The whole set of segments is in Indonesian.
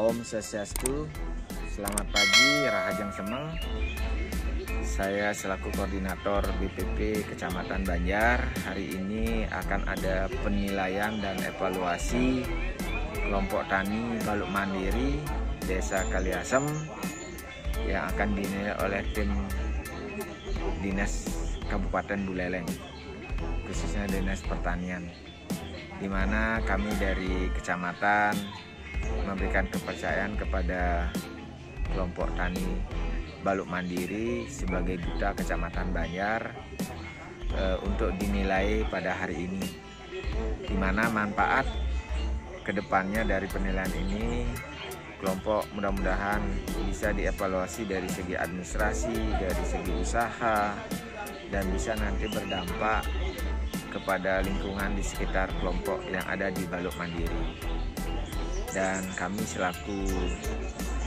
Om Swastiastu, selamat pagi Rahajang Semeng. Saya selaku koordinator BPP Kecamatan Banjar. Hari ini akan ada penilaian dan evaluasi kelompok tani Baluk Mandiri Desa Kaliasem yang akan dinilai oleh tim Dinas Kabupaten Buleleng, khususnya Dinas Pertanian, di mana kami dari kecamatan memberikan kepercayaan kepada kelompok tani Baluk Mandiri sebagai duta Kecamatan Banjar untuk dinilai pada hari ini, di mana manfaat kedepannya dari penilaian ini kelompok mudah-mudahan bisa dievaluasi dari segi administrasi, dari segi usaha, dan bisa nanti berdampak kepada lingkungan di sekitar kelompok yang ada di Baluk Mandiri. Dan kami selaku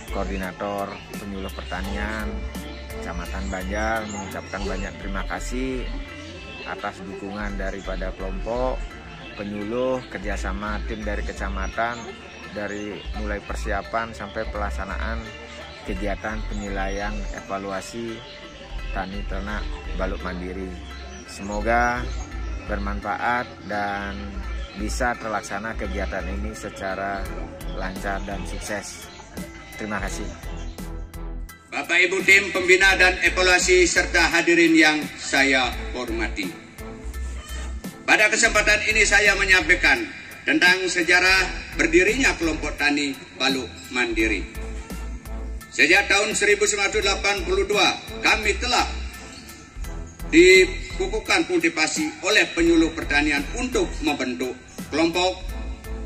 koordinator penyuluh pertanian Kecamatan Banjar mengucapkan banyak terima kasih atas dukungan daripada kelompok penyuluh, kerjasama tim dari kecamatan, dari mulai persiapan sampai pelaksanaan kegiatan penilaian evaluasi tani ternak Baluk Mandiri. Semoga bermanfaat dan bisa terlaksana kegiatan ini secara lancar dan sukses. Terima kasih. Bapak Ibu tim pembina dan evaluasi serta hadirin yang saya hormati. Pada kesempatan ini saya menyampaikan tentang sejarah berdirinya kelompok tani Baluk Mandiri. Sejak tahun 1982 kami telah dikukuhkan kultivasi oleh penyuluh pertanian untuk membentuk kelompok,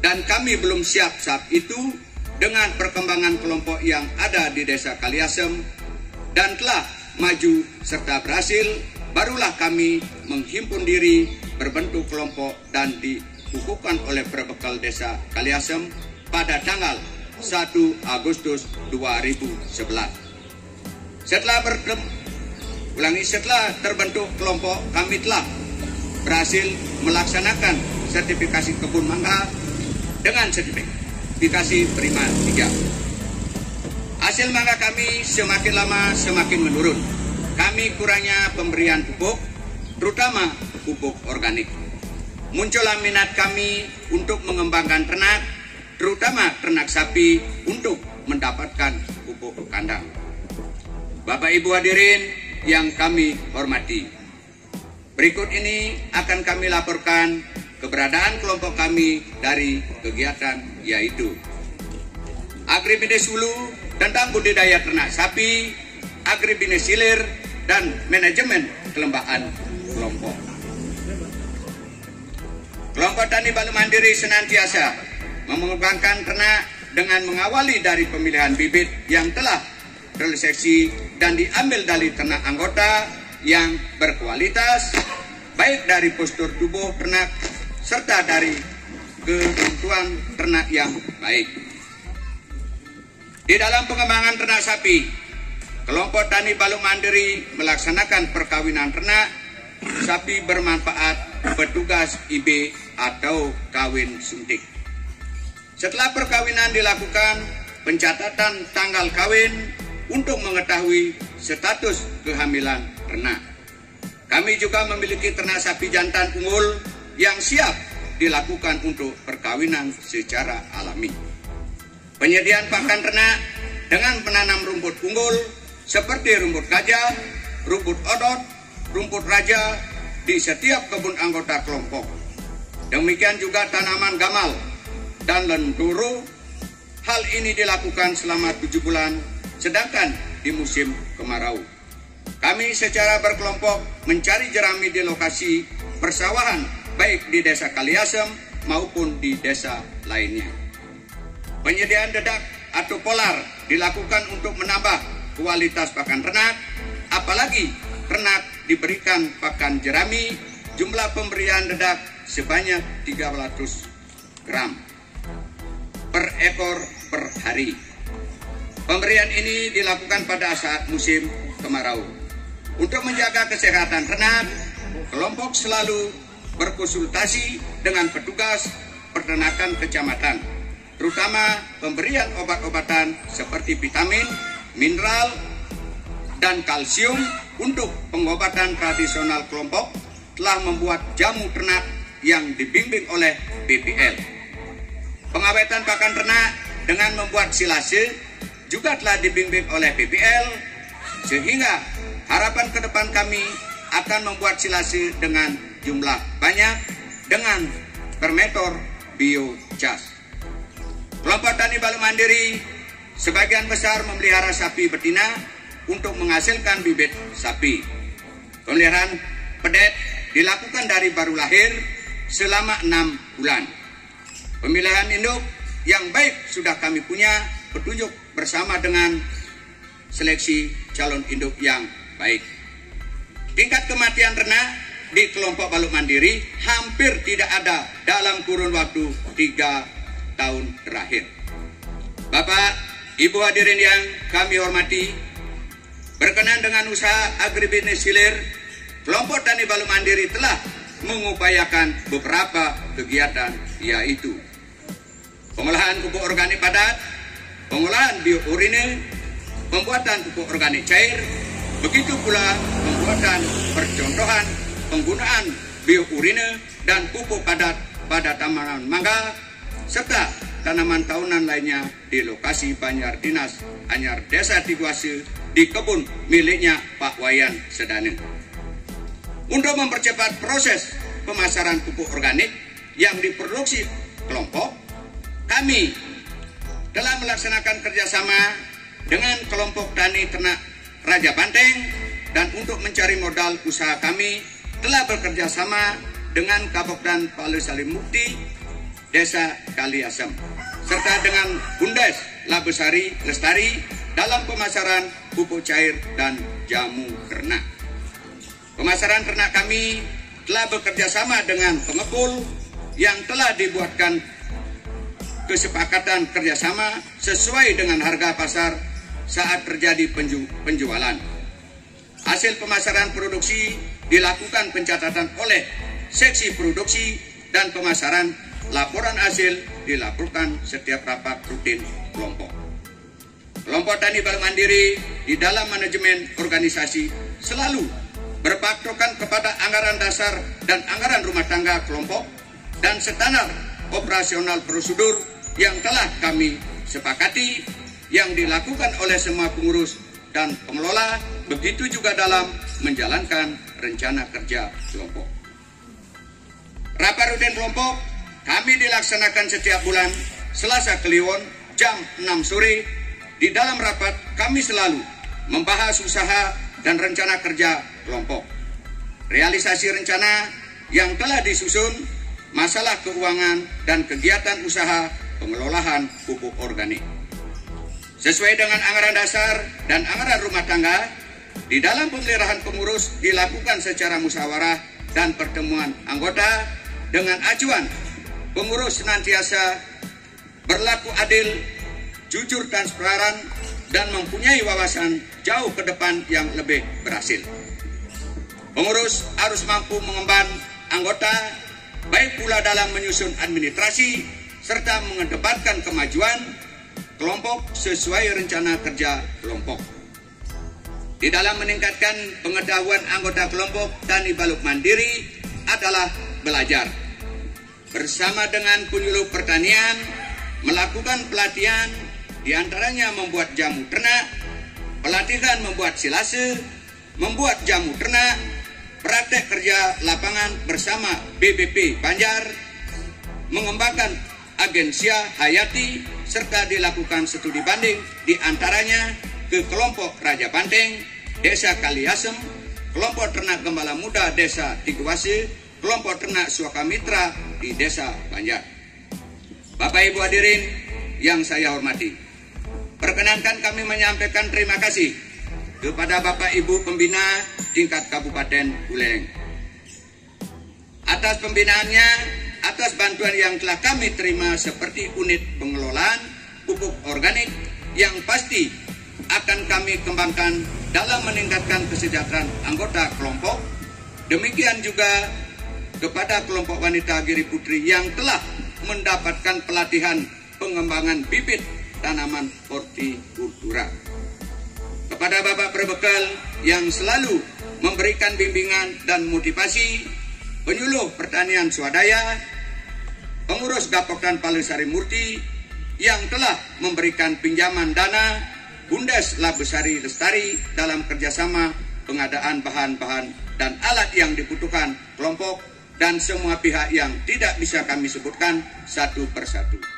dan kami belum siap saat itu dengan perkembangan kelompok yang ada di Desa Kaliasem dan telah maju serta berhasil. Barulah kami menghimpun diri, berbentuk kelompok dan dikukuhkan oleh Perbekal Desa Kaliasem pada tanggal 1 Agustus 2011. Setelah terbentuk kelompok, kami telah berhasil melaksanakan sertifikasi kebun mangga dengan sertifikasi prima 3. Hasil mangga kami semakin lama semakin menurun. Kami kurangnya pemberian pupuk, terutama pupuk organik. Muncullah minat kami untuk mengembangkan ternak, terutama ternak sapi untuk mendapatkan pupuk kandang. Bapak Ibu hadirin yang kami hormati, berikut ini akan kami laporkan keberadaan kelompok kami dari kegiatan, yaitu agribisnis hulu tentang budidaya ternak sapi, agribisnis hilir, dan manajemen kelembahan kelompok. Kelompok tani Baluk Mandiri senantiasa mengembangkan ternak dengan mengawali dari pemilihan bibit yang telah terseleksi dan diambil dari ternak anggota yang berkualitas, baik dari postur tubuh ternak serta dari kebutuhan ternak yang baik. Di dalam pengembangan ternak sapi, kelompok tani Baluk Mandiri melaksanakan perkawinan ternak sapi bermanfaat petugas IB atau kawin suntik. Setelah perkawinan dilakukan pencatatan tanggal kawin untuk mengetahui status kehamilan ternak. Kami juga memiliki ternak sapi jantan unggul yang siap dilakukan untuk perkawinan secara alami. Penyediaan pakan ternak dengan menanam rumput unggul seperti rumput gajah, rumput odot, rumput raja di setiap kebun anggota kelompok. Demikian juga tanaman gamal dan lenturu. Hal ini dilakukan selama 7 bulan, sedangkan di musim kemarau kami secara berkelompok mencari jerami di lokasi persawahan baik di Desa Kaliasem maupun di desa lainnya. Penyediaan dedak atau polar dilakukan untuk menambah kualitas pakan ternak, apalagi ternak diberikan pakan jerami. Jumlah pemberian dedak sebanyak 300 gram per ekor per hari. Pemberian ini dilakukan pada saat musim kemarau. Untuk menjaga kesehatan ternak, kelompok selalu berkonsultasi dengan petugas peternakan kecamatan terutama pemberian obat-obatan seperti vitamin, mineral, dan kalsium untuk pengobatan tradisional kelompok, telah membuat jamu ternak yang dibimbing oleh BPL. Pengawetan pakan ternak dengan membuat silase juga telah dibimbing oleh BPL, sehingga harapan ke depan kami akan membuat silase dengan jumlah banyak dengan permetor biogas. Kelompok Tani Baluk Mandiri sebagian besar memelihara sapi betina untuk menghasilkan bibit sapi. Pemeliharaan pedet dilakukan dari baru lahir selama 6 bulan. Pemilihan induk yang baik sudah kami punya petunjuk bersama dengan seleksi calon induk yang baik. Tingkat kematian ternak di kelompok Baluk Mandiri hampir tidak ada dalam kurun waktu 3 tahun terakhir. Bapak, Ibu hadirin yang kami hormati, berkenan dengan usaha agribisnis hilir, kelompok Tani Baluk Mandiri telah mengupayakan beberapa kegiatan, yaitu pengolahan pupuk organik padat, pengolahan biourine, pembuatan pupuk organik cair, begitu pula pembuatan percontohan penggunaan biourine dan pupuk padat pada tanaman mangga, serta tanaman tahunan lainnya di lokasi Banjar Dinas Anyar Desa Tiguase di kebun miliknya Pak Wayan Sedane. Untuk mempercepat proses pemasaran pupuk organik yang diproduksi kelompok, kami telah melaksanakan kerjasama dengan kelompok Tani Ternak Raja Banteng, dan untuk mencari modal usaha kami telah bekerja sama dengan Kapokdan Palu Salim Mukti, Desa Kaliasem, serta dengan Bundes Labesari Lestari dalam pemasaran pupuk cair dan jamu ternak. Pemasaran ternak kami telah bekerja sama dengan pengepul yang telah dibuatkan kesepakatan kerjasama sesuai dengan harga pasar saat terjadi penjualan. Hasil pemasaran produksi dilakukan pencatatan oleh seksi produksi dan pemasaran. Laporan hasil dilaporkan setiap rapat rutin kelompok. Kelompok Tani Baluk Mandiri di dalam manajemen organisasi selalu berpatokan kepada anggaran dasar dan anggaran rumah tangga kelompok dan standar operasional prosedur yang telah kami sepakati yang dilakukan oleh semua pengurus dan pengelola, begitu juga dalam menjalankan rencana kerja kelompok. Rapat rutin kelompok kami dilaksanakan setiap bulan Selasa Kliwon jam 6 sore. Di dalam rapat kami selalu membahas usaha dan rencana kerja kelompok, realisasi rencana yang telah disusun, masalah keuangan dan kegiatan usaha pengelolaan pupuk organik. Sesuai dengan anggaran dasar dan anggaran rumah tangga, di dalam pemeliharaan pengurus dilakukan secara musyawarah dan pertemuan anggota dengan acuan pengurus senantiasa berlaku adil, jujur, transparan, dan mempunyai wawasan jauh ke depan yang lebih berhasil. Pengurus harus mampu mengemban anggota, baik pula dalam menyusun administrasi, serta mengedepankan kemajuan kelompok sesuai rencana kerja kelompok. Di dalam meningkatkan pengetahuan anggota kelompok Tani Baluk Mandiri adalah belajar. Bersama dengan penyuluh pertanian, melakukan pelatihan, diantaranya membuat jamu ternak, pelatihan membuat silase, membuat jamu ternak, praktek kerja lapangan bersama BBP Banjar, mengembangkan agensia hayati, serta dilakukan studi banding diantaranya ke kelompok Raja Banteng, Desa Kaliasem, kelompok ternak Gembala Muda Desa Tiguase, kelompok ternak Suaka Mitra di Desa Banjar. Bapak Ibu hadirin yang saya hormati, perkenankan kami menyampaikan terima kasih kepada Bapak Ibu pembina tingkat Kabupaten Buleleng atas pembinaannya, atas bantuan yang telah kami terima seperti unit pengelolaan pupuk organik yang pasti akan kami kembangkan dalam meningkatkan kesejahteraan anggota kelompok. Demikian juga kepada kelompok wanita Giri Putri yang telah mendapatkan pelatihan pengembangan bibit tanaman hortikultura. Kepada Bapak Perbekal yang selalu memberikan bimbingan dan motivasi, penyuluh pertanian swadaya, pengurus Gapoktan Palesari Murti yang telah memberikan pinjaman dana Bundes Labesari Lestari dalam kerjasama pengadaan bahan-bahan dan alat yang dibutuhkan kelompok dan semua pihak yang tidak bisa kami sebutkan satu persatu.